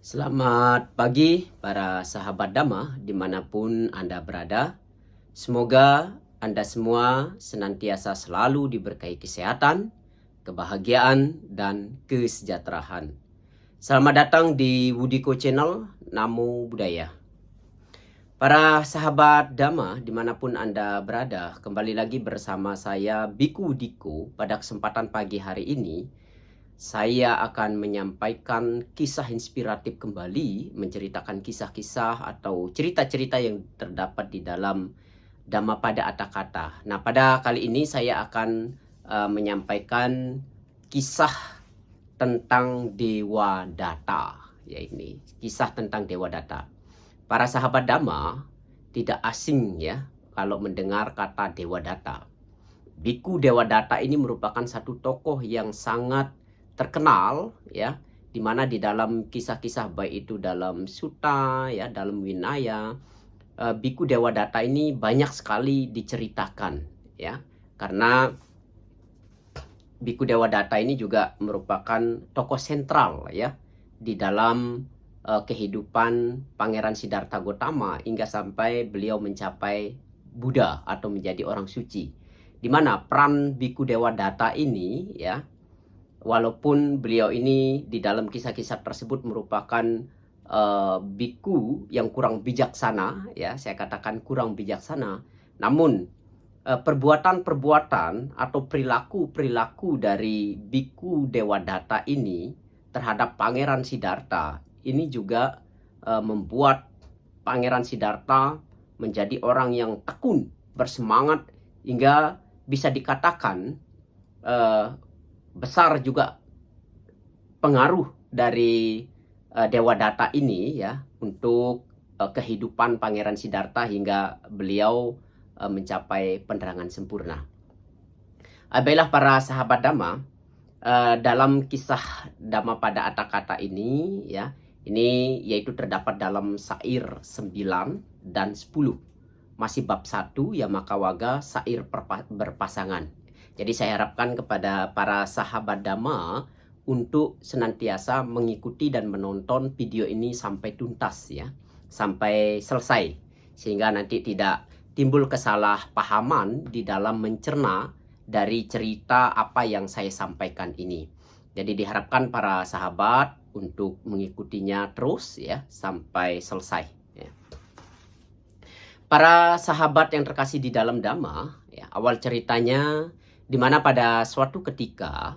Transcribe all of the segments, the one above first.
Selamat pagi para sahabat Dhamma dimanapun Anda berada. Semoga Anda semua senantiasa selalu diberkahi kesehatan, kebahagiaan, dan kesejahteraan. Selamat datang di Wudiko Channel, Namo Buddhaya. Para sahabat Dhamma dimanapun Anda berada, kembali lagi bersama saya Biku Diko. Pada kesempatan pagi hari ini saya akan menyampaikan kisah inspiratif kembali, menceritakan kisah-kisah atau cerita-cerita yang terdapat di dalam Dhammapada Atthakatha. Nah, pada kali ini saya akan menyampaikan kisah tentang Dewa Datta, ya ini kisah tentang Dewa Datta. Para sahabat Dhamma tidak asing ya kalau mendengar kata Dewa Datta. Biku Dewa Datta ini merupakan satu tokoh yang sangat terkenal ya, di mana di dalam kisah-kisah baik itu dalam sutta ya, dalam winaya, Biku Dewa Datta ini banyak sekali diceritakan ya, karena Biku Dewa Datta ini juga merupakan tokoh sentral ya di dalam kehidupan Pangeran Siddhartha Gautama hingga sampai beliau mencapai Buddha atau menjadi orang suci. Di mana peran Biku Dewa Datta ini ya, walaupun beliau ini di dalam kisah-kisah tersebut merupakan biku yang kurang bijaksana ya, saya katakan kurang bijaksana, namun perbuatan-perbuatan atau perilaku-perilaku dari Biku Dewa Datta ini terhadap Pangeran Siddhartha ini juga membuat Pangeran Siddhartha menjadi orang yang tekun, bersemangat, hingga bisa dikatakan besar juga pengaruh dari Dewa Datta ini ya untuk kehidupan Pangeran Siddhartha hingga beliau mencapai penerangan sempurna. Baiklah para sahabat Dhamma, dalam kisah Dhammapada Atthakatha ini ya, ini yaitu terdapat dalam syair 9 dan 10. Masih bab 1 Yamakawaga, syair berpasangan. Jadi saya harapkan kepada para sahabat Dhamma untuk senantiasa mengikuti dan menonton video ini sampai tuntas ya, sampai selesai, sehingga nanti tidak timbul kesalahpahaman di dalam mencerna dari cerita apa yang saya sampaikan ini. Jadi diharapkan para sahabat untuk mengikutinya terus ya sampai selesai ya. Para sahabat yang terkasih di dalam Dhamma ya, awal ceritanya di mana pada suatu ketika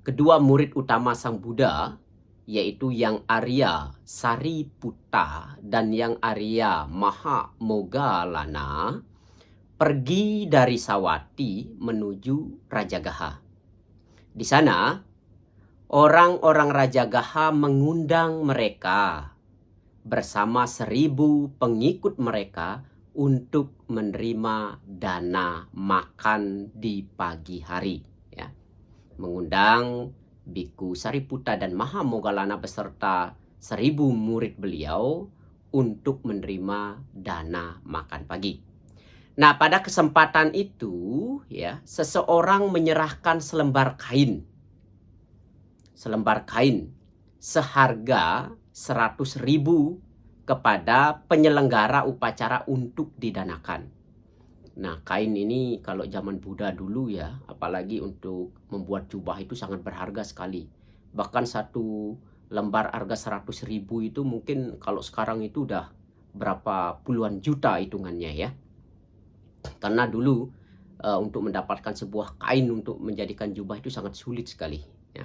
kedua murid utama Sang Buddha, yaitu yang Arya Sariputta dan yang Arya Mahamoggallana, pergi dari Sawati menuju Rajagaha. Di sana, orang-orang Rajagaha mengundang mereka bersama 1000 pengikut mereka untuk menerima dana makan di pagi hari. Ya. Mengundang Biku Sariputta dan Mahamoggallana beserta 1000 murid beliau untuk menerima dana makan pagi. Nah, pada kesempatan itu ya, seseorang menyerahkan selembar kain seharga 100.000 kepada penyelenggara upacara untuk didanakan. Nah, kain ini kalau zaman Buddha dulu ya, apalagi untuk membuat jubah itu sangat berharga sekali. Bahkan satu lembar harga 100.000 itu mungkin kalau sekarang itu udah berapa puluhan juta hitungannya ya. Karena dulu untuk mendapatkan sebuah kain untuk menjadikan jubah itu sangat sulit sekali ya.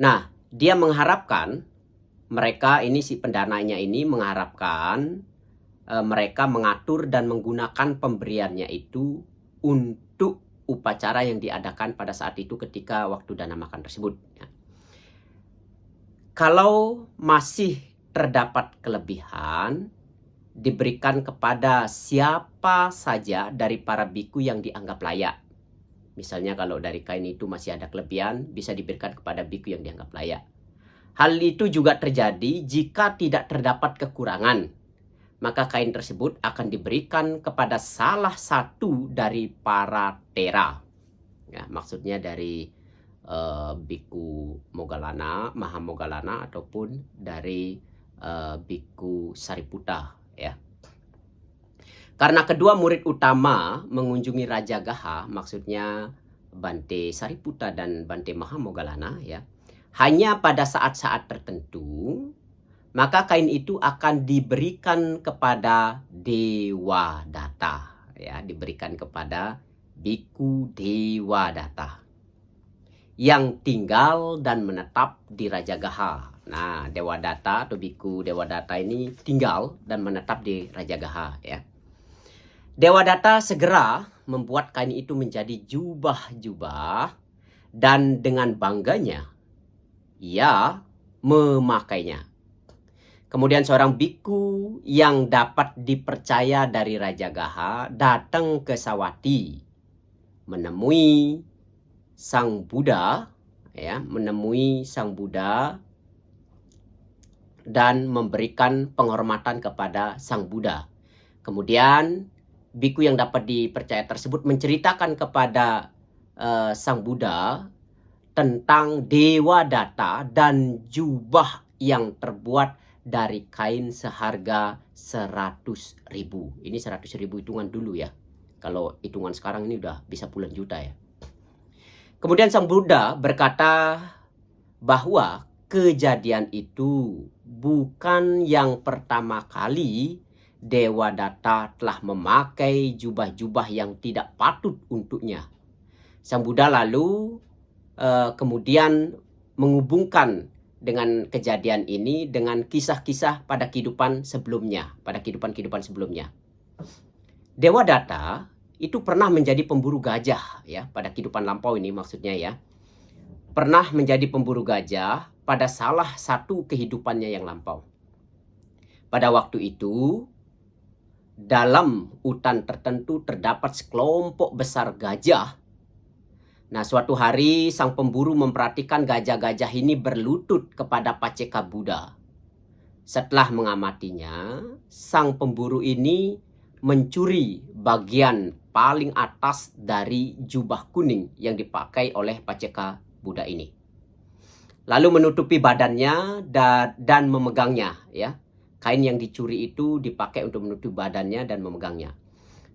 Nah, dia mengharapkan mereka ini, si pendananya ini mengharapkan mereka mengatur dan menggunakan pemberiannya itu untuk upacara yang diadakan pada saat itu ketika waktu dana makan tersebut. Ya. Kalau masih terdapat kelebihan, diberikan kepada siapa saja dari para biku yang dianggap layak. Misalnya kalau dari kain itu masih ada kelebihan, bisa diberikan kepada biku yang dianggap layak. Hal itu juga terjadi jika tidak terdapat kekurangan, maka kain tersebut akan diberikan kepada salah satu dari para tera. Ya, maksudnya dari Biku Moggallana, Mahamoggallana ataupun dari Biku Sariputta ya. Karena kedua murid utama mengunjungi Raja Gaha, maksudnya Bante Sariputta dan Bante Mahamoggallana ya, hanya pada saat-saat tertentu, maka kain itu akan diberikan kepada Dewadatta ya, diberikan kepada Biku Dewadatta yang tinggal dan menetap di Raja Gaha. Nah, Dewadatta atau Biku Dewadatta ini tinggal dan menetap di Raja Gaha ya. Dewadatta segera membuat kain itu menjadi jubah-jubah dan dengan bangganya ia memakainya. Kemudian seorang biku yang dapat dipercaya dari Raja Gaha datang ke Sawathi menemui Sang Buddha ya, menemui Sang Buddha dan memberikan penghormatan kepada Sang Buddha. Kemudian biku yang dapat dipercaya tersebut menceritakan kepada Sang Buddha tentang Dewadatta dan jubah yang terbuat dari kain seharga 100.000. Ini 100.000 hitungan dulu ya. Kalau hitungan sekarang ini udah bisa puluhan juta ya. Kemudian Sang Buddha berkata bahwa kejadian itu bukan yang pertama kali Dewadatta telah memakai jubah-jubah yang tidak patut untuknya. Sang Buddha lalu kemudian menghubungkan dengan kejadian ini dengan kisah-kisah pada kehidupan sebelumnya, pada kehidupan sebelumnya. Dewadatta itu pernah menjadi pemburu gajah ya, pada kehidupan lampau ini maksudnya ya. Pernah menjadi pemburu gajah pada salah satu kehidupannya yang lampau. Pada waktu itu, dalam hutan tertentu terdapat sekelompok besar gajah. Nah, suatu hari sang pemburu memperhatikan gajah-gajah ini berlutut kepada Paceka Buddha. Setelah mengamatinya, sang pemburu ini mencuri bagian paling atas dari jubah kuning yang dipakai oleh Paceka Buddha ini. Lalu menutupi badannya dan memegangnya ya. Kain yang dicuri itu dipakai untuk menutupi badannya dan memegangnya.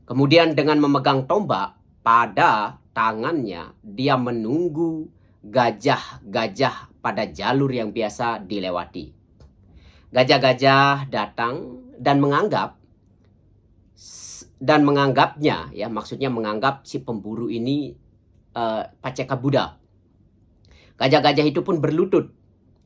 Kemudian dengan memegang tombak pada tangannya, dia menunggu gajah-gajah pada jalur yang biasa dilewati. Gajah-gajah datang dan menganggapnya ya, maksudnya menganggap si pemburu ini Paceka Buddha. Gajah-gajah itu pun berlutut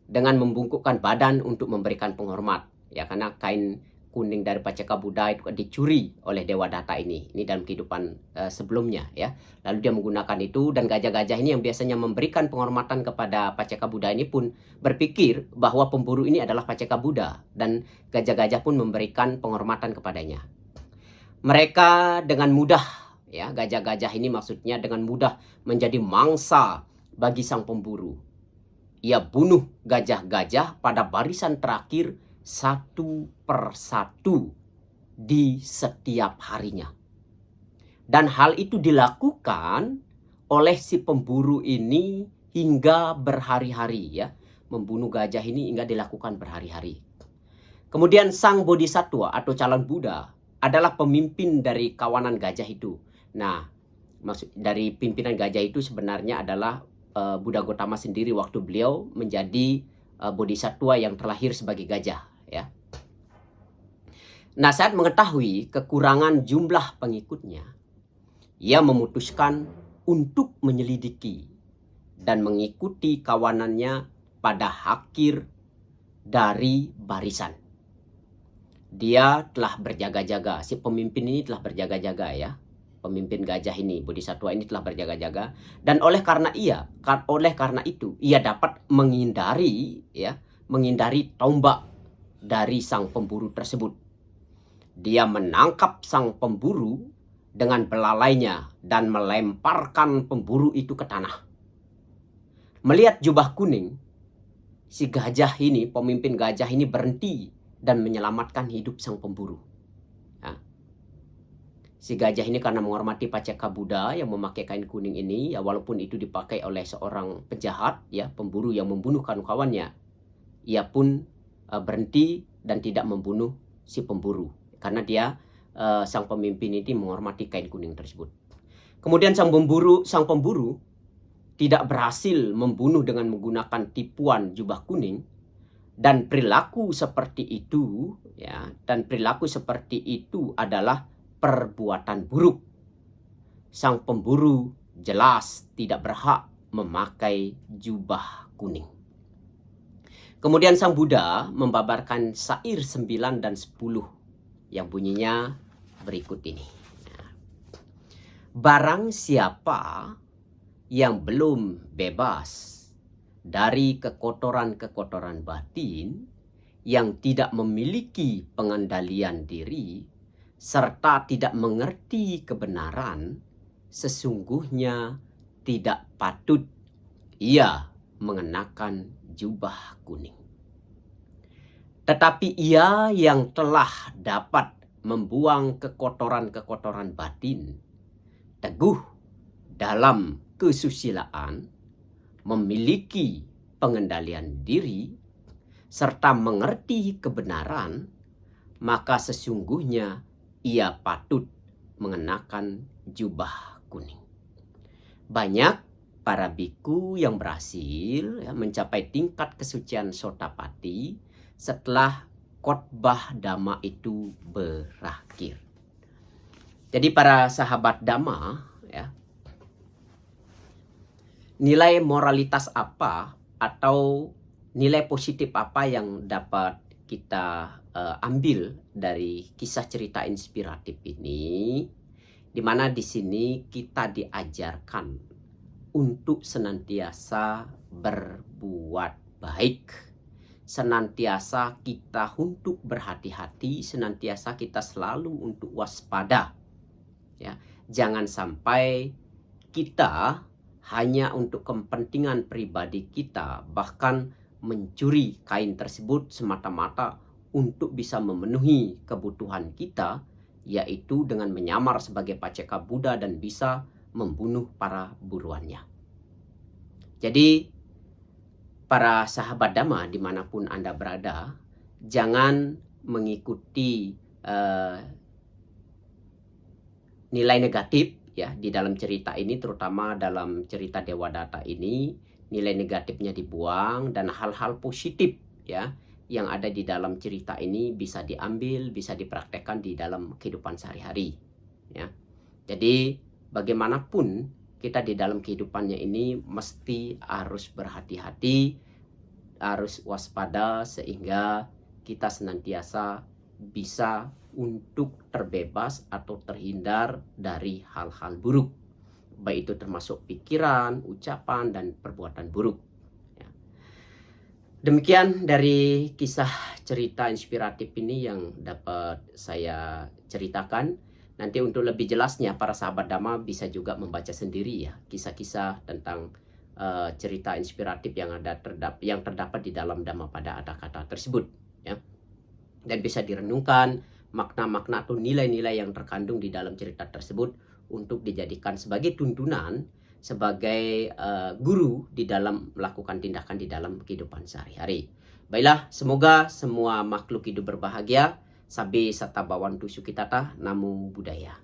dengan membungkukkan badan untuk memberikan penghormat ya, karena kain kuning dari Paceka Buddha itu dicuri oleh Dewadatta ini dalam kehidupan sebelumnya ya. Lalu dia menggunakan itu, dan gajah-gajah ini yang biasanya memberikan penghormatan kepada Paceka Buddha ini pun berpikir bahwa pemburu ini adalah Paceka Buddha, dan gajah-gajah pun memberikan penghormatan kepadanya. Mereka dengan mudah ya, gajah-gajah ini maksudnya dengan mudah menjadi mangsa bagi sang pemburu. Ia bunuh gajah-gajah pada barisan terakhir satu persatu di setiap harinya. Dan hal itu dilakukan oleh si pemburu ini hingga berhari-hari ya. Membunuh gajah ini hingga dilakukan berhari-hari. Kemudian sang bodhisattva atau calon Buddha adalah pemimpin dari kawanan gajah itu. Nah, maksud dari pimpinan gajah itu sebenarnya adalah Buddha Gautama sendiri waktu beliau menjadi bodhisattva yang terlahir sebagai gajah ya. Nah, saat mengetahui kekurangan jumlah pengikutnya, ia memutuskan untuk menyelidiki dan mengikuti kawanannya pada akhir dari barisan. Dia telah berjaga-jaga, si pemimpin ini telah berjaga-jaga ya. Pemimpin gajah ini, bodhisattva ini telah berjaga-jaga, dan oleh karena itu ia dapat menghindari tombak dari sang pemburu tersebut. Dia menangkap sang pemburu dengan belalainya dan melemparkan pemburu itu ke tanah. Melihat jubah kuning, si gajah ini, pemimpin gajah ini berhenti dan menyelamatkan hidup sang pemburu. Si gajah ini karena menghormati Paceka Buddha yang memakai kain kuning ini, ya walaupun itu dipakai oleh seorang penjahat, ya pemburu yang membunuh kawan-kawannya, ia pun berhenti dan tidak membunuh si pemburu karena dia sang pemimpin ini menghormati kain kuning tersebut. Kemudian sang pemburu tidak berhasil membunuh dengan menggunakan tipuan jubah kuning, dan perilaku seperti itu, ya, dan perilaku seperti itu adalah perbuatan buruk. Sang pemburu jelas tidak berhak memakai jubah kuning. Kemudian sang Buddha membabarkan syair 9 dan 10 yang bunyinya berikut ini. Barang siapa yang belum bebas dari kekotoran-kekotoran batin, yang tidak memiliki pengendalian diri, serta tidak mengerti kebenaran, sesungguhnya tidak patut ia mengenakan jubah kuning. Tetapi ia yang telah dapat membuang kekotoran-kekotoran batin, teguh dalam kesusilaan, memiliki pengendalian diri, serta mengerti kebenaran, maka sesungguhnya ia patut mengenakan jubah kuning. Banyak para biku yang berhasil mencapai tingkat kesucian Sotapati setelah khotbah Dhamma itu berakhir. Jadi para sahabat Dhamma, ya, nilai moralitas apa atau nilai positif apa yang dapat kita ambil dari kisah cerita inspiratif ini, di mana di sini kita diajarkan untuk senantiasa berbuat baik, senantiasa kita untuk berhati-hati, senantiasa kita selalu untuk waspada, ya. Jangan sampai kita hanya untuk kepentingan pribadi kita, bahkan mencuri kain tersebut semata-mata untuk bisa memenuhi kebutuhan kita, yaitu dengan menyamar sebagai Paceka Buddha dan bisa membunuh para buruannya. Jadi para sahabat Dhamma dimanapun Anda berada, jangan mengikuti nilai negatif, ya, di dalam cerita ini, terutama dalam cerita Dewadatta ini. Nilai negatifnya dibuang dan hal-hal positif, ya, yang ada di dalam cerita ini bisa diambil, bisa dipraktekkan di dalam kehidupan sehari-hari, ya. Jadi bagaimanapun kita di dalam kehidupannya ini mesti harus berhati-hati, harus waspada, sehingga kita senantiasa bisa untuk terbebas atau terhindar dari hal-hal buruk, baik itu termasuk pikiran, ucapan, dan perbuatan buruk, ya. Demikian dari kisah cerita inspiratif ini yang dapat saya ceritakan. Nanti untuk lebih jelasnya para sahabat Dhamma bisa juga membaca sendiri, ya, kisah-kisah tentang cerita inspiratif yang terdapat di dalam Dhammapada Atthakatha tersebut, ya. Dan bisa direnungkan makna-makna atau nilai-nilai yang terkandung di dalam cerita tersebut untuk dijadikan sebagai tuntunan, sebagai guru di dalam melakukan tindakan di dalam kehidupan sehari-hari. Baiklah, semoga semua makhluk hidup berbahagia. Sabe Sata Bawantu Sukitata. Namo Buddhaya.